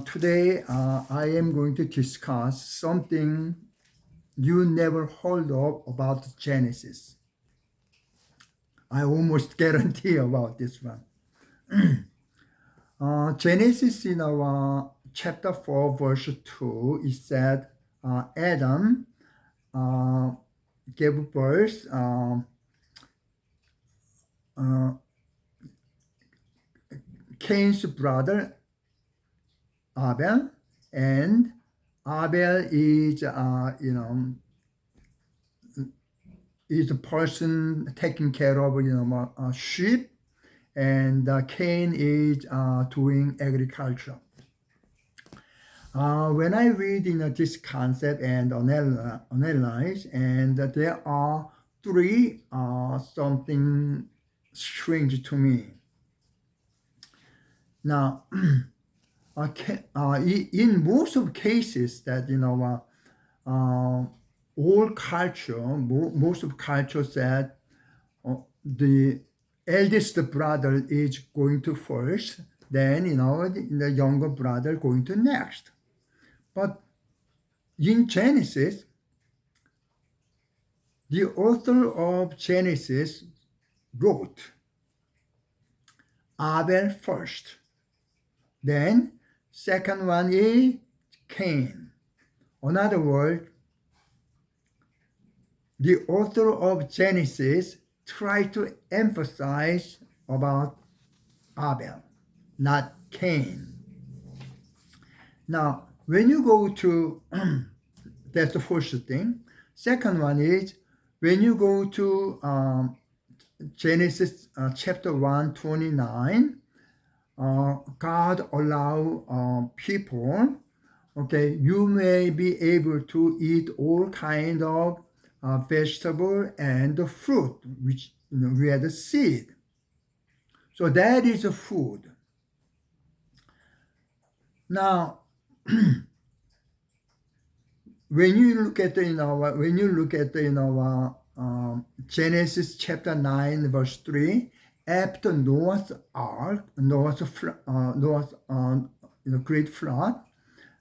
Today, I am going to discuss something you never heard of about Genesis. I almost guarantee about this one. Genesis in our chapter 4, verse 2, it said Adam uh, gave birth uh, Cain's brother Abel, and Abel is a person taking care of sheep, and Cain is doing agriculture. When I read this concept and analyze, and there are three something strange to me. Now, in most of cases that all culture, most of culture said the eldest brother is going to first, then the younger brother going to next. But in Genesis, the author of Genesis wrote Abel first, then second one is Cain. In other words, the author of Genesis tried to emphasize about Abel, not Cain. Now, when you go to, that's the first thing. Second one is, when you go to Genesis chapter 1:29, God allow people, okay, you may be able to eat all kind of vegetable and fruit, which we had a seed. So that is a food. Now, when you look at Genesis chapter 9 verse 3, after Noah's ark, Noah's great flood,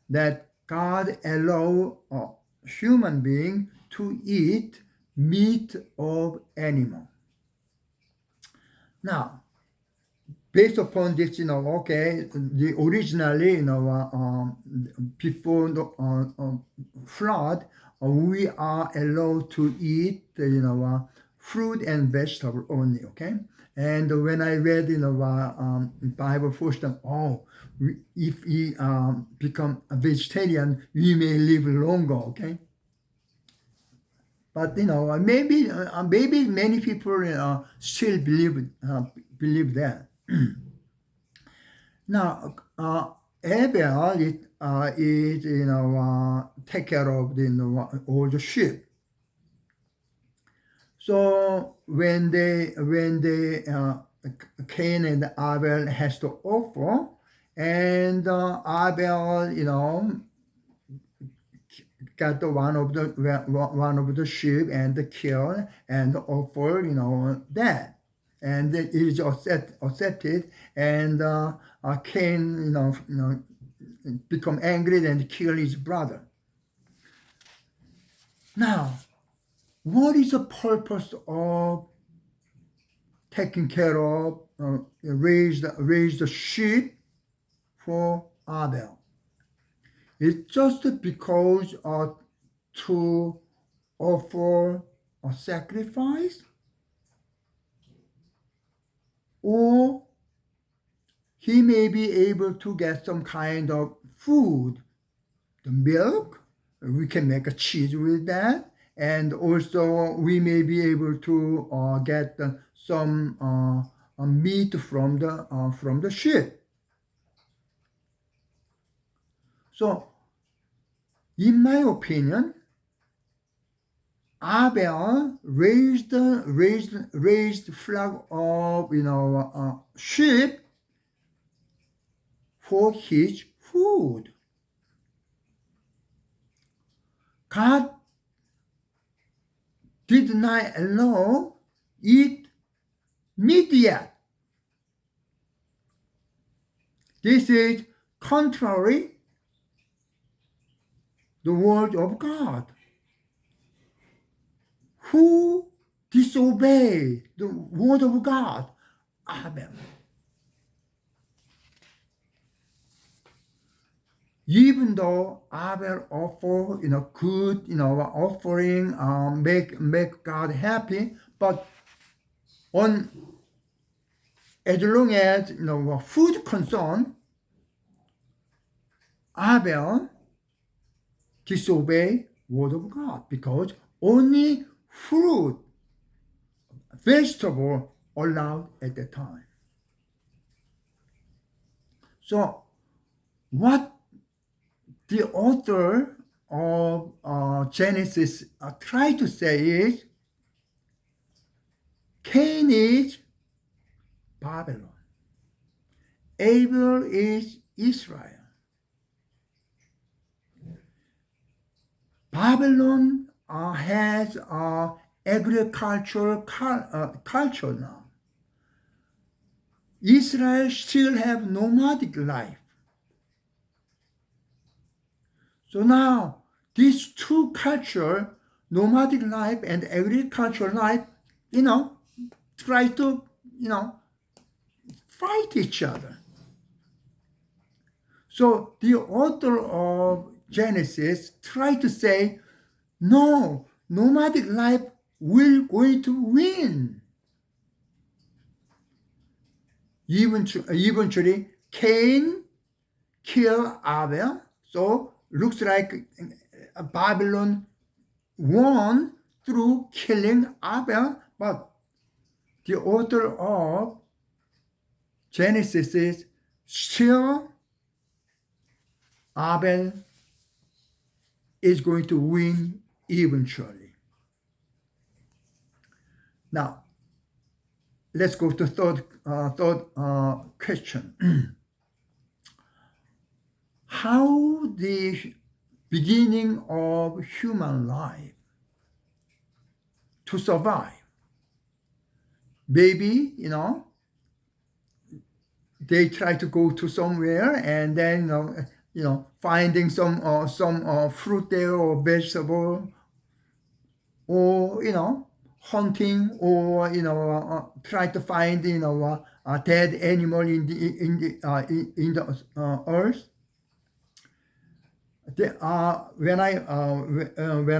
that God allowed a human being to eat meat of animal. Now, based upon this, the originally, before the flood, we are allowed to eat, fruit and vegetable only, okay? And when I read, Bible first time, if we become a vegetarian, we may live longer, okay? But maybe many people still believe that. Now, Abel is take care of all the sheep. So when they Cain and Abel has to offer, and Abel got one of the sheep and kill and offer that. And it is accepted, and Cain, become angry and kill his brother. Now, what is the purpose of taking care of raise the sheep for Abel? It's just because to offer a sacrifice, or he may be able to get some kind of food, the milk, we can make a cheese with that, and also we may be able to get some meat from the sheep. So, in my opinion, Abel raised flock of sheep for his food. God did not allow eat meat yet. This is contrary the word of God. Who disobey the word of God? Abel. Even though Abel offer, good, offering, make God happy, but as long as, food concern, Abel disobey word of God because only fruit, vegetable allowed at the time. So what the author of Genesis try to say is Cain is Babylon. Abel is Israel. Babylon has agricultural culture now. Israel still have nomadic life. So now these two cultures, nomadic life and agricultural life, try to, fight each other. So the author of Genesis tried to say, no, nomadic life will going to win. Eventually, Cain killed Abel. So looks like Babylon won through killing Abel, but the author of Genesis is still Abel is going to win eventually. Now, let's go to third question. How the beginning of human life to survive? Maybe, they try to go to somewhere and then, finding some fruit there or vegetable, or, hunting, or, try to find, a dead animal in the earth. When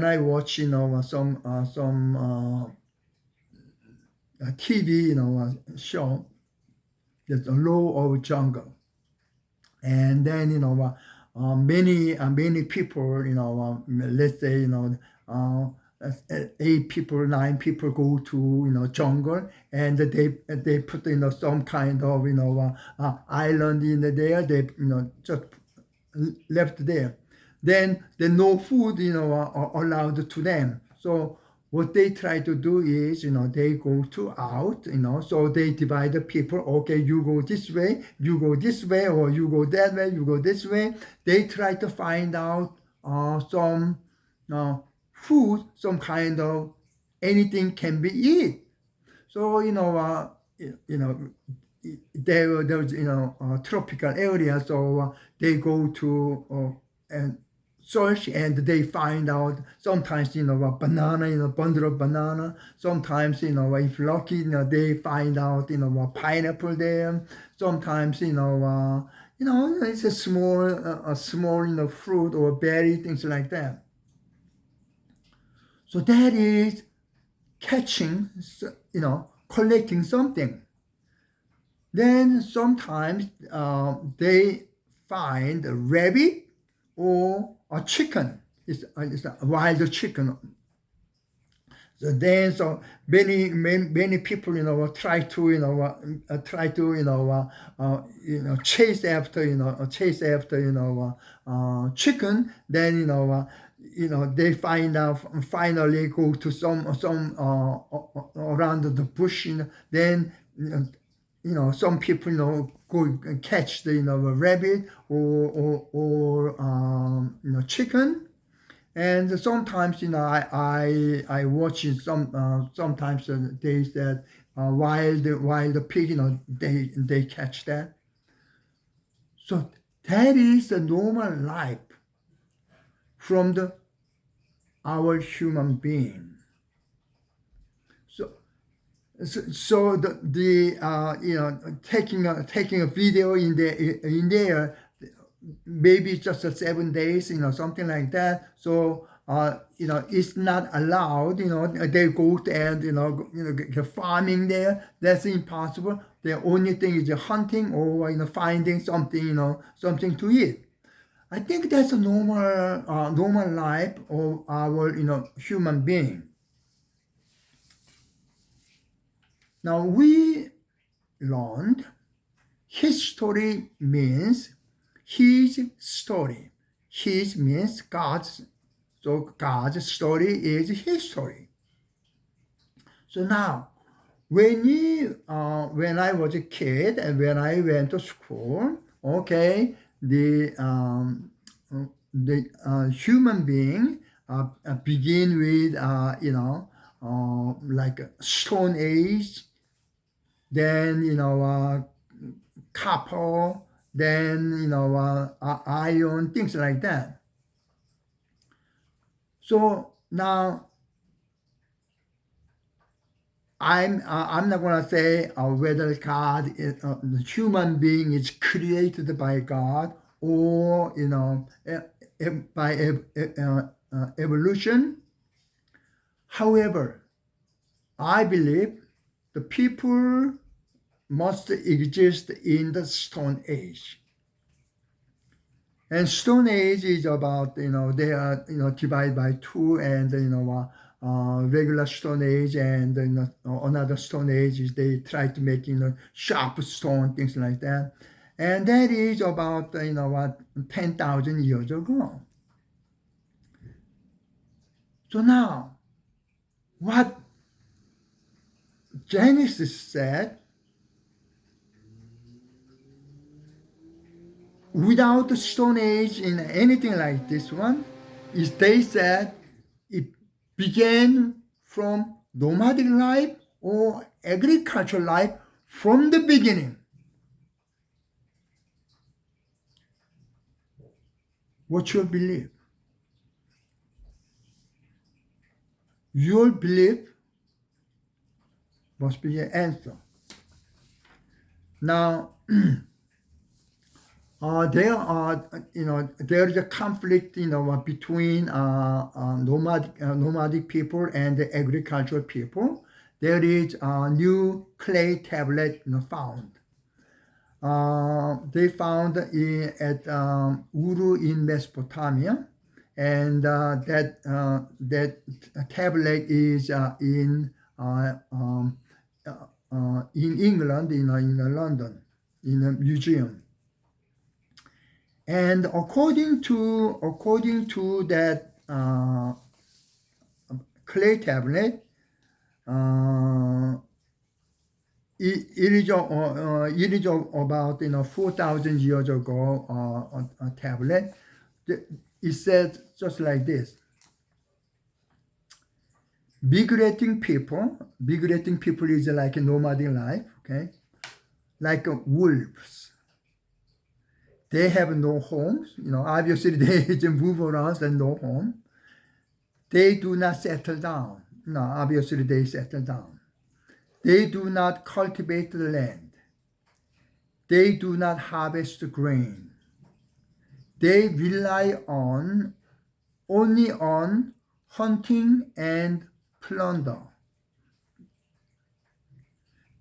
I watch, some TV, show, there's a law of jungle, and then many people, let's say 8 people, 9 people go to jungle, and they put some kind of island in there. They just left there. Then no food allowed to them. So what they try to do is, they go out, so they divide the people. Okay, you go this way, you go this way, or you go that way, you go this way. They try to find out some food, some kind of anything can be eaten. So there's tropical area, so they go to and search, and they find out sometimes a banana, bundle of banana. Sometimes if lucky, they find out a pineapple there. Sometimes it's a small fruit or berry, things like that. So that is catching, collecting something. Then sometimes they find a rabbit or a chicken. It's a wild chicken. So then, many people, try to, chase after, chicken. Then, they find out, finally go to some around the bush. Then, some people, go and catch the, rabbit or chicken. And sometimes, I watch sometimes they said wild pig, they catch that. So That is the normal life from our human being. So taking a video in there, maybe just 7 days, something like that. So it's not allowed. They go and farming there. That's impossible. The only thing is hunting or finding something something to eat. I think that's a normal life of our human being. Now we learned history means his story. His means God's. So God's story is history. So now, when I was a kid and when I went to school, okay, the human being begin with like Stone Age, then copper, then iron, things like that. So now I'm not gonna say whether God the human being is created by God or by evolution. However, I believe the people must exist in the Stone Age. And Stone Age is about, they are, divided by two, and, regular Stone Age and, another Stone Age is they try to make, sharp stone, things like that. And that is about, 10,000 years ago. So now, what Genesis said, without the Stone Age in anything like this one, is they said it began from nomadic life or agricultural life from the beginning. What's your belief? Your belief must be your answer. Now, there is a conflict, between nomadic people and the agricultural people. There is a new clay tablet found. They found at Uru in Mesopotamia, and that tablet is in England, in London, in a museum. And according to that clay tablet, it is about 4,000 years ago a tablet. It says just like this: migrating people is like a nomadic life, okay, like wolves. They have no homes, obviously they move around and no home. They do not settle down. No, obviously they settle down. They do not cultivate the land. They do not harvest grain. They rely only on hunting and plunder.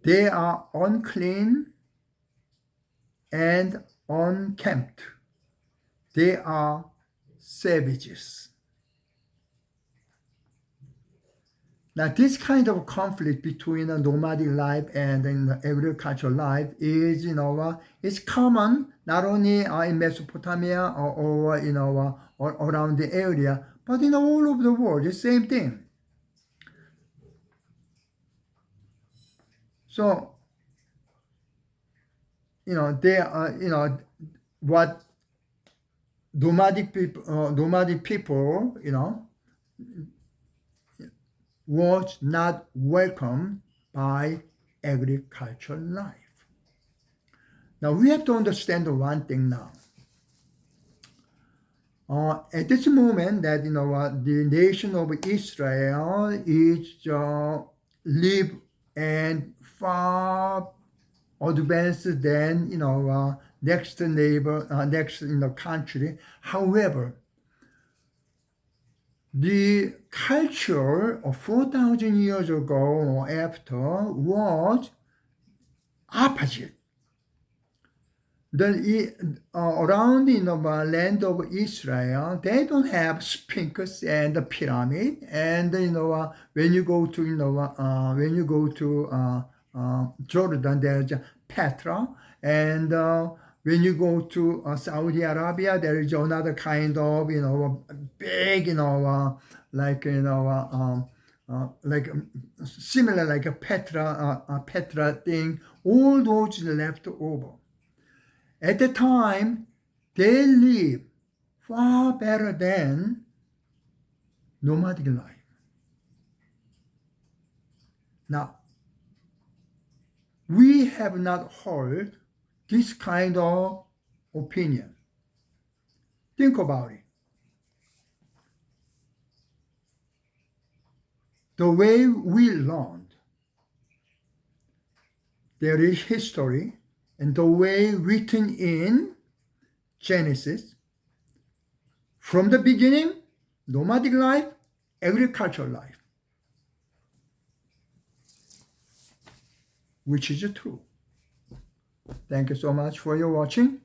They are unclean and unkempt. They are savages. Now, this kind of conflict between a nomadic life and an agricultural life is, it's common not only in Mesopotamia or around the area, but all over the world. The same thing. So, they are, what nomadic people, was not welcomed by agricultural life. Now we have to understand one thing now. At this moment, that the nation of Israel is live and far advanced than next neighbor, next country. However, the culture of 4,000 years ago or after was opposite. Around the land of Israel, they don't have Sphinx and the pyramid. And when you go to Jordan, there's Petra. And when you go to Saudi Arabia, there is another kind of big like similar like a Petra thing. All those left over. At the time, they live far better than nomadic life. Now, we have not heard this kind of opinion. Think about it. The way we learned, there is history, and the way written in Genesis, from the beginning, nomadic life, agricultural life, which is true. Thank you so much for your watching.